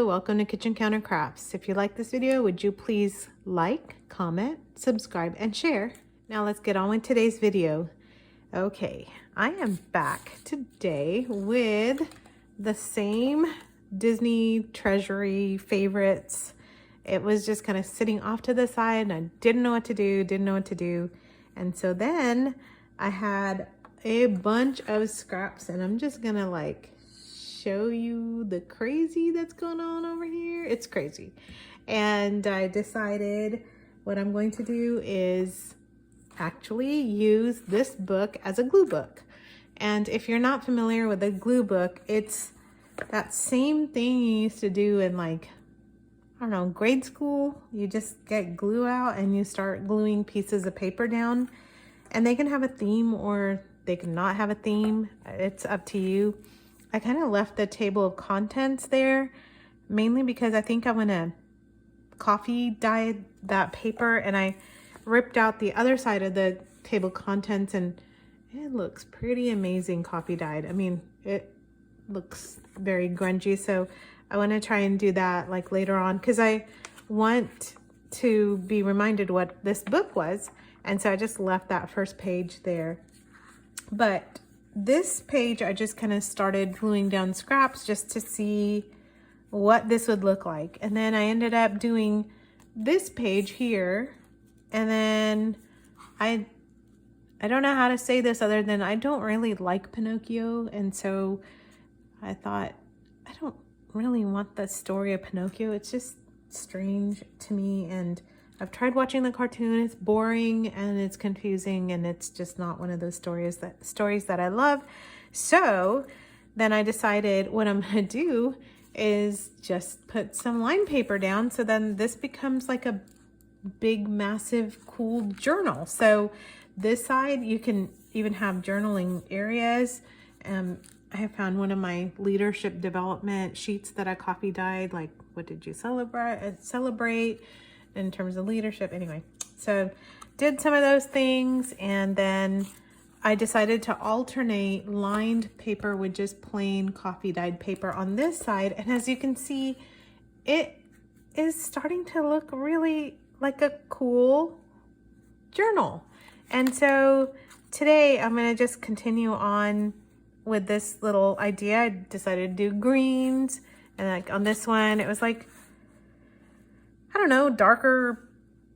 welcome to Kitchen Counter Crafts. If you like this video, would you please like, comment, subscribe, and share? Now let's get on with today's video. Okay, I am back today with the same Disney Treasury favorites. It was just kind of sitting off to the side and I didn't know what to do, And so then I had a bunch of scraps and I'm just gonna like show you the crazy that's going on over here. It's crazy. And I decided what I'm going to do is actually use this book as a glue book. And if you're not familiar with a glue book, it's that same thing you used to do in like, I don't know, grade school. You just get glue out and you start gluing pieces of paper down, and they can have a theme or they can not have a theme. It's up to you. I kind of left the table of contents there mainly because I think I'm gonna coffee dye that paper, and I ripped out the other side of the table contents and it looks pretty amazing coffee dyed. I mean, it looks very grungy, so I want to try and do that like later on because I want to be reminded what this book was, and so I just left that first page there. But this page I just kind of started gluing down scraps just to see what this would look like, and then I ended up doing this page here, and then I don't know how to say this other than I don't really like Pinocchio, and so I thought I don't really want the story of Pinocchio. It's just strange to me, and I've tried watching the cartoon. It's boring and it's confusing, and it's just not one of those stories that I love. So then I decided what I'm gonna do is just put some line paper down, so then this becomes like a big massive cool journal. So this side you can even have journaling areas. I have found one of my leadership development sheets that I coffee dyed, like what did you celebrate in terms of leadership. Anyway, so did some of those things, and then I decided to alternate lined paper with just plain coffee dyed paper on this side. And as you can see, it is starting to look really like a cool journal. And so today I'm going to just continue on with this little idea. I decided to do greens, and like on this one it was like, I don't know, darker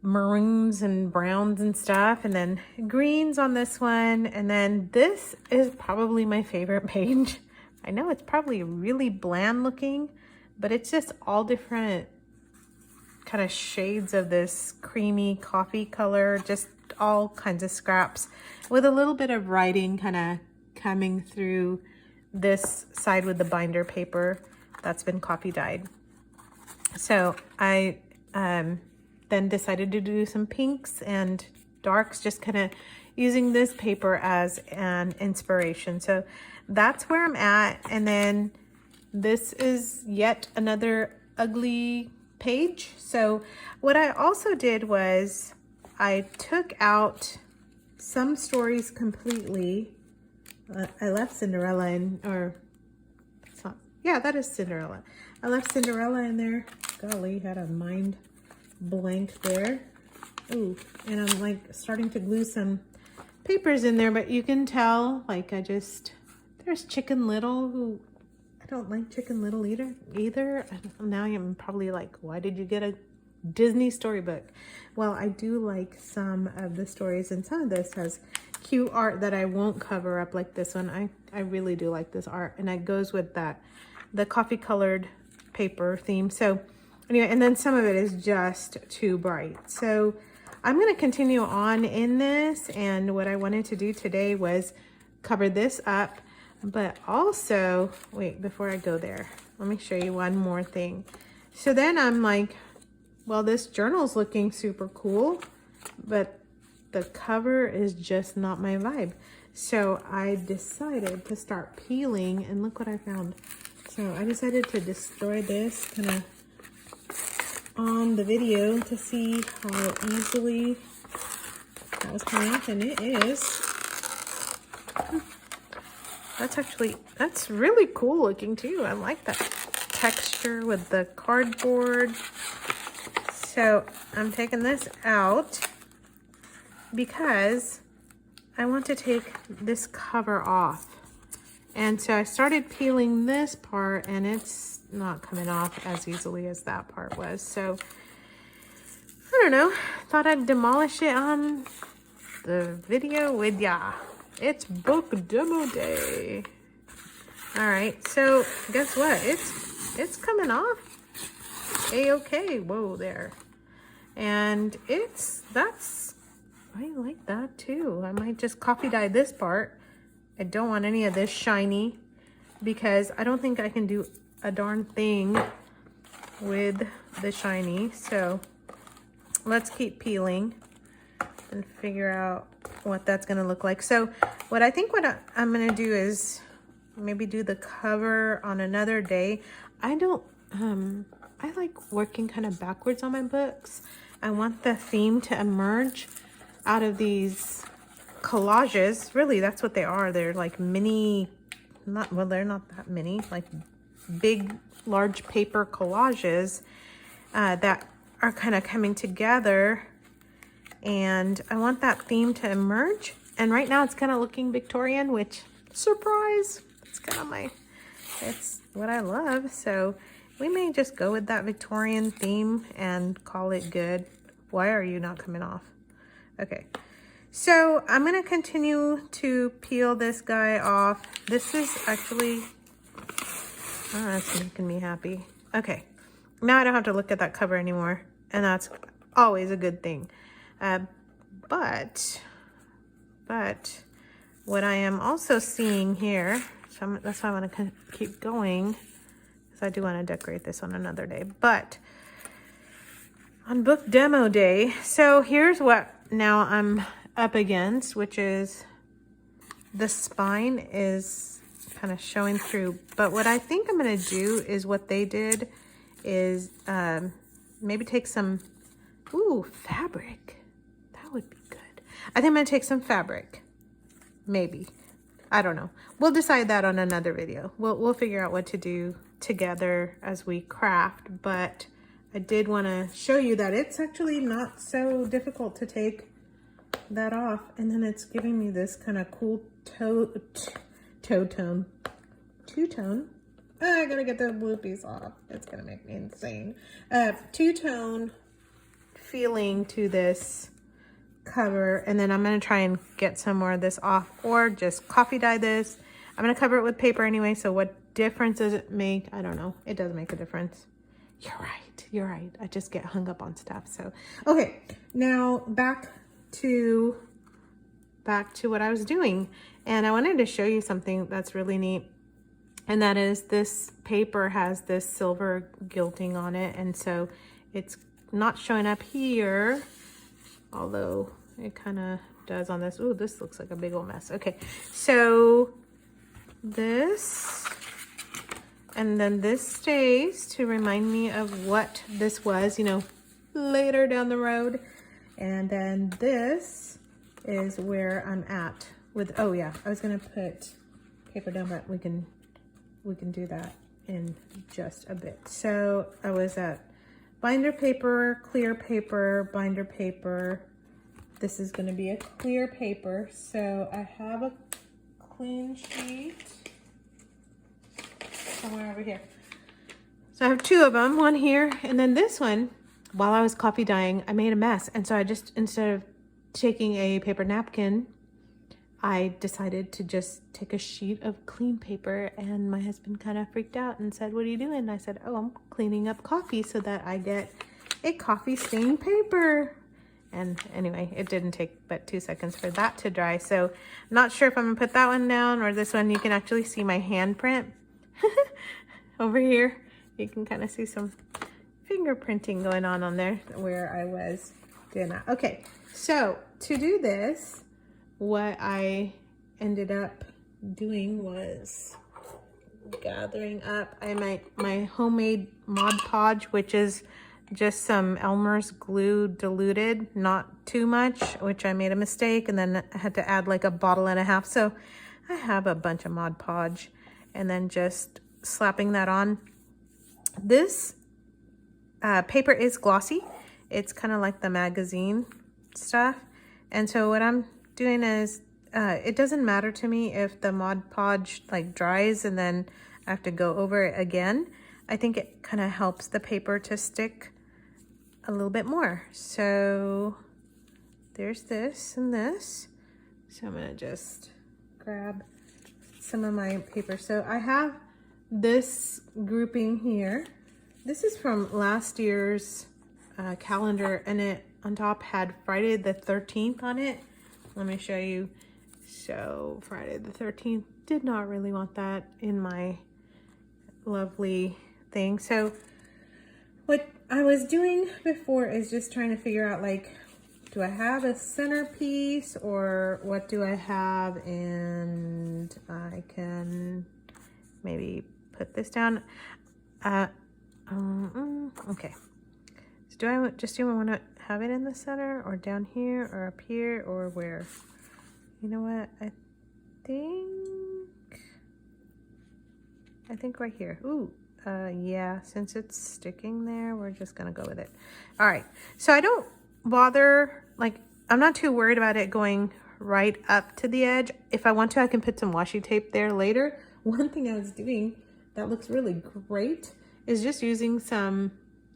maroons and browns and stuff, and then greens on this one. And then this is probably my favorite page. I know it's probably really bland looking, but it's just all different kind of shades of this creamy coffee color, just all kinds of scraps with a little bit of writing kind of coming through this side with the binder paper that's been coffee dyed. So I then decided to do some pinks and darks, just kind of using this paper as an inspiration. So that's where I'm at. And then this is yet another ugly page. So what I also did was I took out some stories completely. I left Cinderella in, or it's not, yeah, that is Cinderella. I left Cinderella in there. Golly, had a mind blank there. Ooh, and I'm like starting to glue some papers in there, but you can tell, like there's Chicken Little, who I don't like Chicken Little either. Now I'm probably like, why did you get a Disney storybook? Well, I do like some of the stories, and some of this has cute art that I won't cover up like this one. I really do like this art, and it goes with the coffee colored paper theme. So anyway, and then some of it is just too bright. So I'm going to continue on in this, and what I wanted to do today was cover this up, but also, wait, before I go there, let me show you one more thing. So then I'm like, well, this journal's looking super cool, but the cover is just not my vibe. So I decided to start peeling, and look what I found. So I decided to destroy this kind of on the video to see how easily that was coming off, and it is. That's really cool looking too. I like that texture with the cardboard. So I'm taking this out because I want to take this cover off. And so I started peeling this part and it's not coming off as easily as that part was. So I don't know, thought I'd demolish it on the video with ya. It's book demo day. All right, so guess what? It's coming off a-okay. Whoa there. And I like that too. I might just coffee dye this part. I don't want any of this shiny because I don't think I can do a darn thing with the shiny. So let's keep peeling and figure out what that's gonna look like. So what I'm gonna do is maybe do the cover on another day. I like working kind of backwards on my books. I want the theme to emerge out of these collages. Really, that's what they are. They're like mini, they're not that many, like big, large paper collages that are kind of coming together. And I want that theme to emerge. And right now it's kind of looking Victorian, which, surprise, it's what I love. So we may just go with that Victorian theme and call it good. Why are you not coming off? Okay. So I'm going to continue to peel this guy off. This is actually, oh, that's making me happy. Okay. Now I don't have to look at that cover anymore. And that's always a good thing. But what I am also seeing here, so that's why I want to keep going, because I do want to decorate this on another day. But on book demo day, so here's what now I'm up against, which is the spine is kind of showing through. But what I think I'm going to do is what they did is maybe take some, fabric. That would be good. I think I'm going to take some fabric. Maybe. I don't know. We'll decide that on another video. We'll figure out what to do together as we craft. But I did want to show you that it's actually not so difficult to take that off. And then it's giving me this kind of cool two-tone. I gotta get the blue piece off. It's gonna make me insane. Two-tone feeling to this cover, and then I'm gonna try and get some more of this off or just coffee dye this. I'm gonna cover it with paper anyway, so what difference does it make? I don't know. It does make a difference. You're right. I just get hung up on stuff. So okay, now back to what I was doing, and I wanted to show you something that's really neat. And that is, this paper has this silver gilding on it, and so it's not showing up here, although it kind of does on this. Ooh, this looks like a big old mess. Okay, so this, and then this stays to remind me of what this was, you know, later down the road. And then this is where I'm at with, oh yeah, I was gonna put paper down, but we can do that in just a bit. So I was at binder paper, clear paper, binder paper. This is going to be a clear paper. So I have a clean sheet somewhere over here. So I have two of them, one here, and then this one, while I was coffee dyeing, I made a mess. And so I just, instead of taking a paper napkin, I decided to just take a sheet of clean paper, and my husband kind of freaked out and said, "What are you doing?" And I said, "Oh, I'm cleaning up coffee so that I get a coffee stained paper." And anyway, it didn't take but 2 seconds for that to dry. So I'm not sure if I'm gonna put that one down or this one. You can actually see my handprint over here. You can kind of see some fingerprinting going on there where I was doing that. Okay, so to do this, what I ended up doing was gathering up my homemade Mod Podge, which is just some Elmer's glue diluted, not too much, which I made a mistake, and then I had to add like a bottle and a half. So I have a bunch of Mod Podge, and then just slapping that on. This paper is glossy. It's kind of like the magazine stuff. And so what I'm doing is, it doesn't matter to me if the Mod Podge like dries and then I have to go over it again. I think it kind of helps the paper to stick a little bit more. So there's this and this. So I'm gonna just grab some of my paper. So I have this grouping here. This is from last year's calendar, and it on top had Friday the 13th on it. Let me show you. So Friday the 13th, did not really want that in my lovely thing. So what I was doing before is just trying to figure out, like, do I have a centerpiece or what do I have? And I can maybe put this down. Okay. So do I want to have it in the center or down here or up here or where? You know what? I think right here. Ooh, yeah, since it's sticking there, we're just gonna go with it. All right, so I don't bother, like, I'm not too worried about it going right up to the edge. If I want to, I can put some washi tape there later. One thing I was doing that looks really great is just using some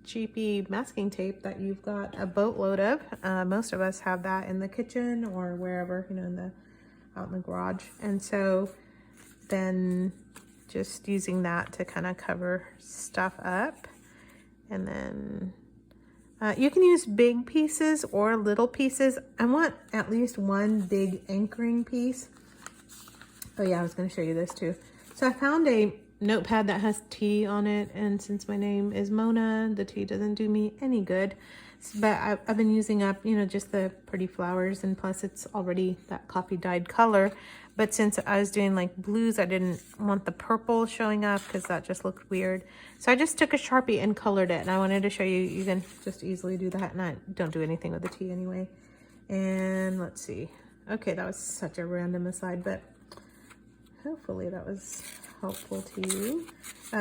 cheapy masking tape that you've got a boatload of. Most of us have that in the kitchen or wherever, you know, out in the garage. And so then just using that to kind of cover stuff up. And then you can use big pieces or little pieces. I want at least one big anchoring piece. Oh yeah, I was going to show you this too. So I found a notepad that has T on it, and since my name is Mona, the T doesn't do me any good. But I've been using up, you know, just the pretty flowers, and plus it's already that coffee dyed color. But since I was doing like blues, I didn't want the purple showing up because that just looked weird. So I just took a Sharpie and colored it, and I wanted to show you, you can just easily do that, and I don't do anything with the T anyway. And let's see. Okay, that was such a random aside, but hopefully that was helpful to you.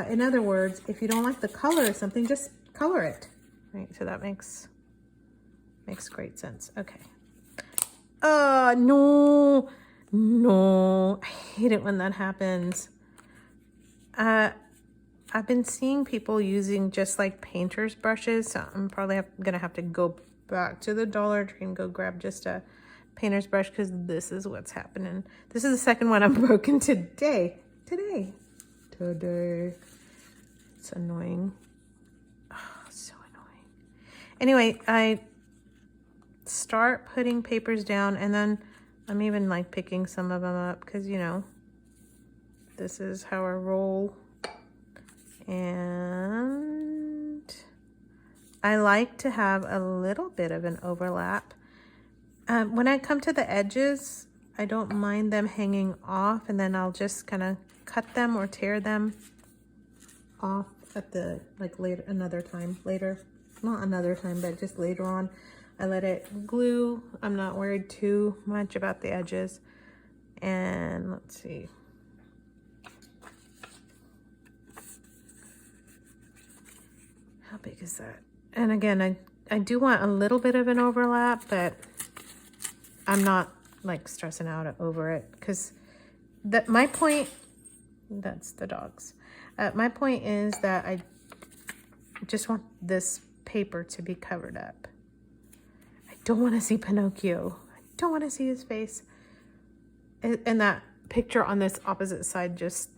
In other words, if you don't like the color of something, just color it. Right, so that makes great sense. Okay. No, I hate it when that happens. I've been seeing people using just like painter's brushes, so I'm probably gonna have to go back to the Dollar Tree and go grab just a painter's brush, because this is what's happening. This is the second one I've broken today. It's annoying. Oh, so annoying. Anyway, I start putting papers down, and then I'm even like picking some of them up because, you know, this is how I roll. And I like to have a little bit of an overlap. When I come to the edges, I don't mind them hanging off, and then I'll just kind of cut them or tear them off at the, like, later, not another time, but just later on. I let it glue. I'm not worried too much about the edges. And let's see. How big is that? And again, I do want a little bit of an overlap, but I'm not like stressing out over it, because my point, that's the dogs. My point is that I just want this paper to be covered up. I don't want to see Pinocchio. I don't want to see his face. And that picture on this opposite side just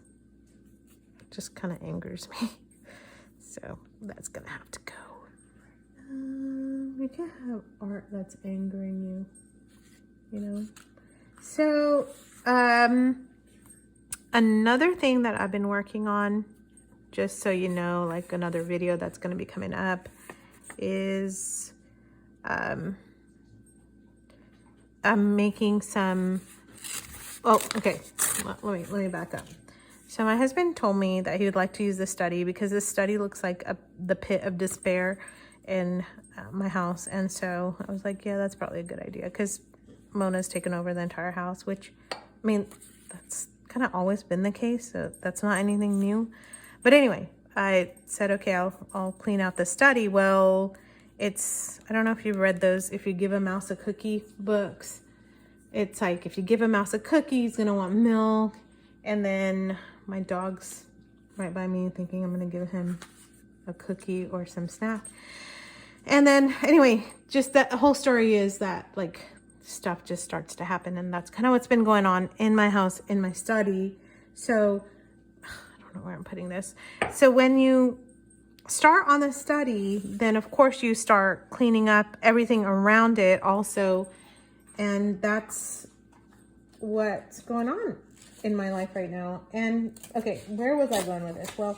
kind of angers me. So that's gonna have to go. You can't have art that's angering you, you know? So, another thing that I've been working on, just so you know, like another video that's going to be coming up, is I'm making some, oh, okay, let me back up. So my husband told me that he would like to use this study because this study looks like the pit of despair in my house. And so I was like, yeah, that's probably a good idea, because Mona's taken over the entire house, which, I mean, that's kind of always been the case, so that's not anything new. But anyway, I said, okay, I'll clean out the study. Well, I don't know if you've read those, if you give a mouse a cookie books. It's like, if you give a mouse a cookie, he's gonna want milk. And then my dog's right by me thinking I'm gonna give him a cookie or some snack. And then anyway, just that whole story is that like stuff just starts to happen. And that's kind of what's been going on in my house, in my study. So I don't know where I'm putting this. So when you start on the study, then of course you start cleaning up everything around it also. And that's what's going on in my life right now. And okay, where was I going with this? Well,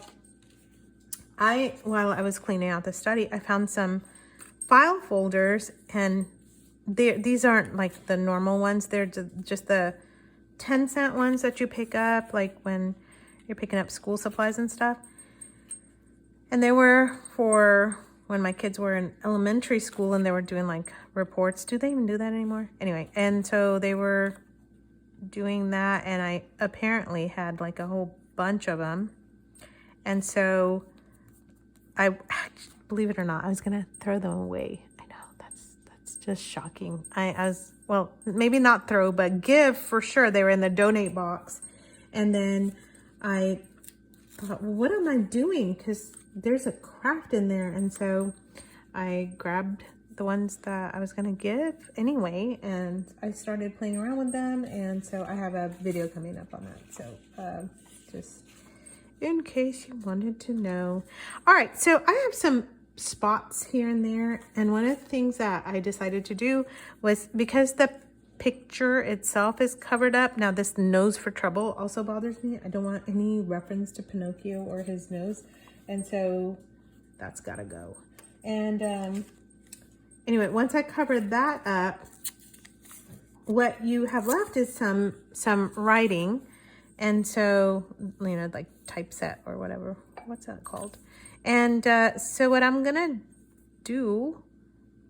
while I was cleaning out the study, I found some file folders, and these aren't like the normal ones. They're just the 10-cent ones that you pick up like when you're picking up school supplies and stuff. And they were for when my kids were in elementary school and they were doing like reports. Do they even do that anymore? Anyway, and so they were doing that, and I apparently had like a whole bunch of them. And so believe it or not, I was gonna throw them away. I know, that's just shocking. I was, well, maybe not throw, but give for sure. They were in the donate box. And then I thought, well, what am I doing? Because there's a craft in there. And so I grabbed the ones that I was gonna give anyway, and I started playing around with them. And so I have a video coming up on that. So just in case you wanted to know. All right, so I have some spots here and there, and one of the things that I decided to do was, because the picture itself is covered up, now this nose for trouble also bothers me. I don't want any reference to Pinocchio or his nose, and so that's gotta go. And anyway, once I covered that up, what you have left is some writing. And so, you know, like typeset or whatever, what's that called? And so what I'm gonna do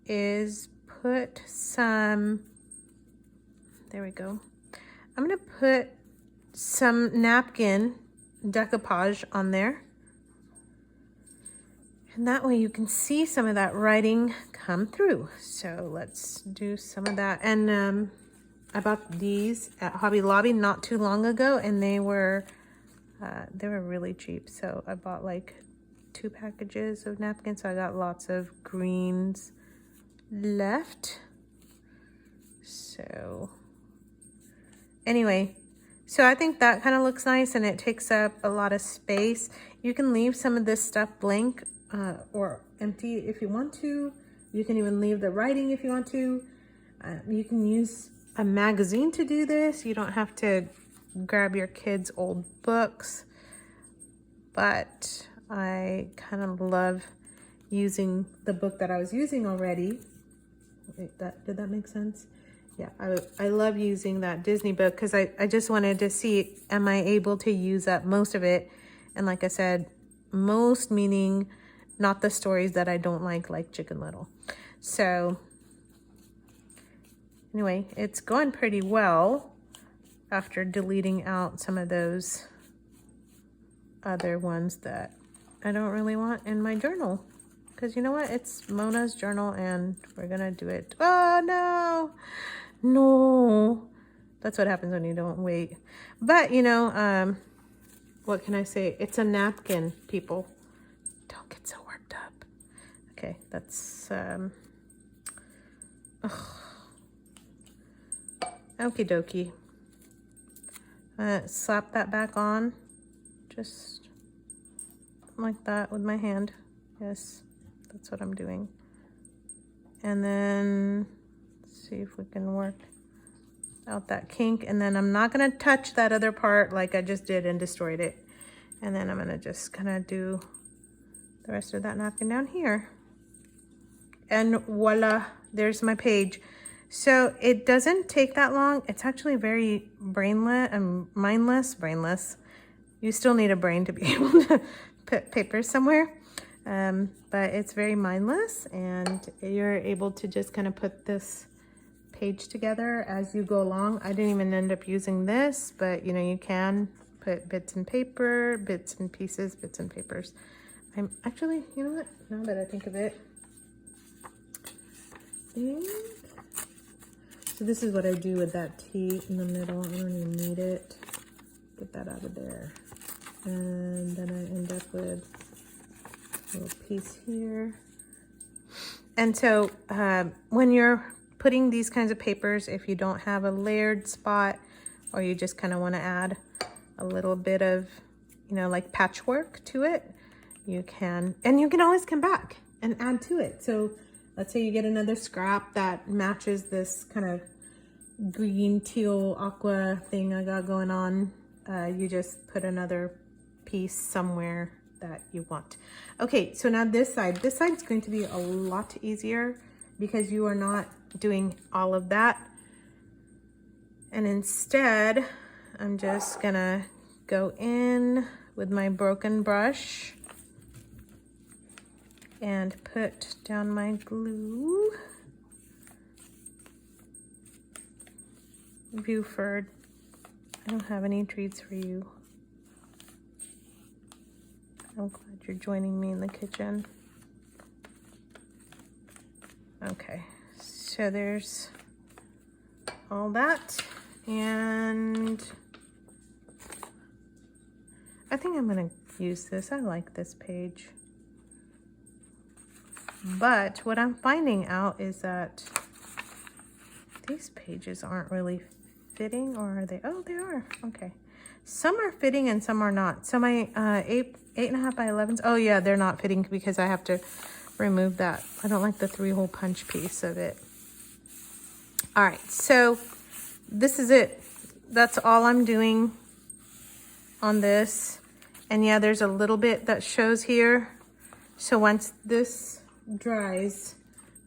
is put some, there we go. I'm gonna put some napkin decoupage on there. And that way you can see some of that writing come through. So let's do some of that. And I bought these at Hobby Lobby not too long ago, and they were really cheap. So I bought like 2 packages of napkins. So I got lots of greens left. So anyway, so I think that kind of looks nice, and it takes up a lot of space. You can leave some of this stuff blank or empty if you want to. You can even leave the writing if you want to. You can use a magazine to do this. You don't have to grab your kids' old books, but I kind of love using the book that I was using already. Wait, did that make sense? Yeah, I love using that Disney book because I just wanted to see, am I able to use up most of it? And like I said, most meaning not the stories that I don't like Chicken Little. So anyway, it's going pretty well after deleting out some of those other ones that I don't really want in my journal. Because you know what? It's Mona's journal and we're gonna do it. Oh no! No! That's what happens when you don't wait. But you know, what can I say? It's a napkin, people. Don't get so worked up. Okay, that's okie dokie. Slap that back on, just like that with my hand. Yes, that's what I'm doing. And then let's see if we can work out that kink. And then I'm not gonna touch that other part like I just did and destroyed it. And then I'm gonna just kind of do the rest of that napkin down here. And voila, there's my page. So it doesn't take that long. It's actually very mindless. You still need a brain to be able to put papers somewhere. But it's very mindless, and you're able to just kind of put this page together as you go along. I didn't even end up using this, but you know, you can put bits and paper, bits and pieces, bits and papers. I'm actually, you know what? Now that I think of it, so this is what I do with that T in the middle. I don't even need it. Get that out of there. And then I end up with a little piece here. And so when you're putting these kinds of papers, if you don't have a layered spot, or you just kind of want to add a little bit of, you know, like patchwork to it, you can, and you can always come back and add to it. So let's say you get another scrap that matches this kind of green, teal, aqua thing I got going on. You just put another piece somewhere that you want. Okay, so now this side's going to be a lot easier because you are not doing all of that. And instead, I'm just gonna go in with my broken brush and put down my glue. Buford, I don't have any treats for you. I'm glad you're joining me in the kitchen. Okay, so there's all that, and I think I'm gonna use this. I like this page. But what I'm finding out is that these pages aren't really fitting, or are they? Oh, they are. Okay. Some are fitting and some are not. So my 8.5 by 11s, oh yeah, they're not fitting because I have to remove that. I don't like the 3-hole punch piece of it. All right, so this is it. That's all I'm doing on this. And yeah, there's a little bit that shows here. So once this dries,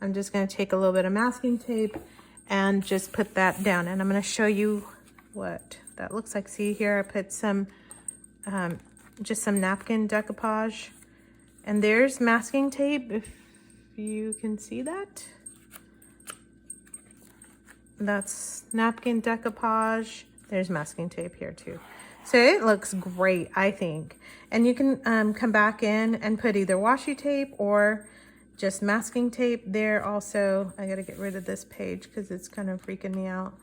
I'm just gonna take a little bit of masking tape and just put that down. And I'm gonna show you what that looks like. See here, I put some, just some napkin decoupage. And there's masking tape, if you can see that. That's napkin decoupage. There's masking tape here too. So it looks great, I think. And you can come back in and put either washi tape or just masking tape there also. I gotta get rid of this page because it's kind of freaking me out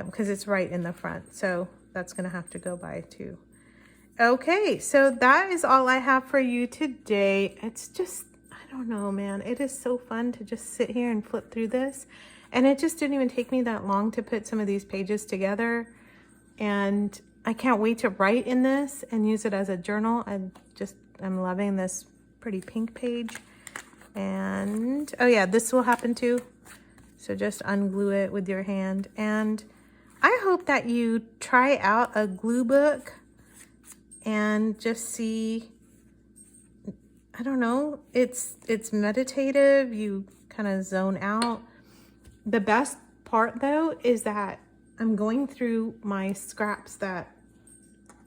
because it's right in the front. So that's gonna have to go by too. Okay, so that is all I have for you today. It's just, I don't know, man. It is so fun to just sit here and flip through this. And it just didn't even take me that long to put some of these pages together. And I can't wait to write in this and use it as a journal. I'm loving this pretty pink page. And, oh yeah, this will happen too. So just unglue it with your hand. And I hope that you try out a glue book and just see, I don't know, it's meditative. You kind of zone out. The best part though is that I'm going through my scraps that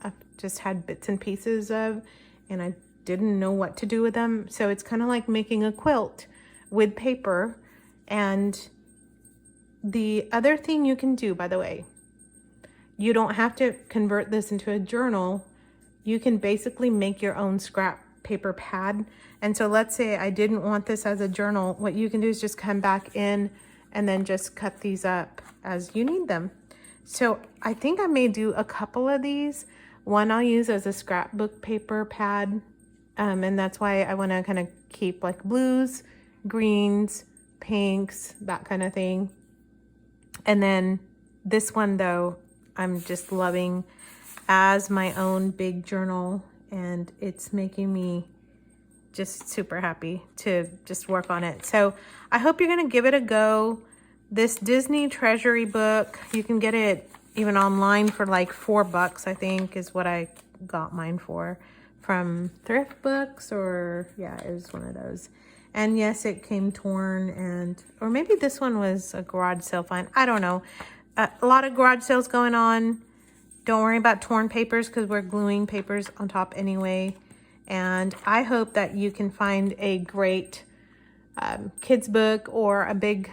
I've just had bits and pieces of, and I didn't know what to do with them. So it's kind of like making a quilt with paper. And the other thing you can do, by the way, you don't have to convert this into a journal. You can basically make your own scrap paper pad. And so let's say I didn't want this as a journal. What you can do is just come back in and then just cut these up as you need them. So I think I may do a couple of these. One I'll use as a scrapbook paper pad. And that's why I want to kind of keep like blues, greens, pinks, that kind of thing. And then this one though, I'm just loving as my own big journal, and it's making me just super happy to just work on it. So I hope you're gonna give it a go. This Disney Treasury book, you can get it even online for like $4, I think is what I got mine for, from Thrift Books, or yeah, it was one of those. And yes, it came torn, or maybe this one was a garage sale find. I don't know. A lot of garage sales going on. Don't worry about torn papers because we're gluing papers on top anyway. And I hope that you can find a great kids book or a big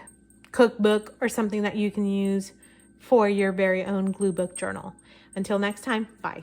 cookbook or something that you can use for your very own glue book journal. Until next time, bye.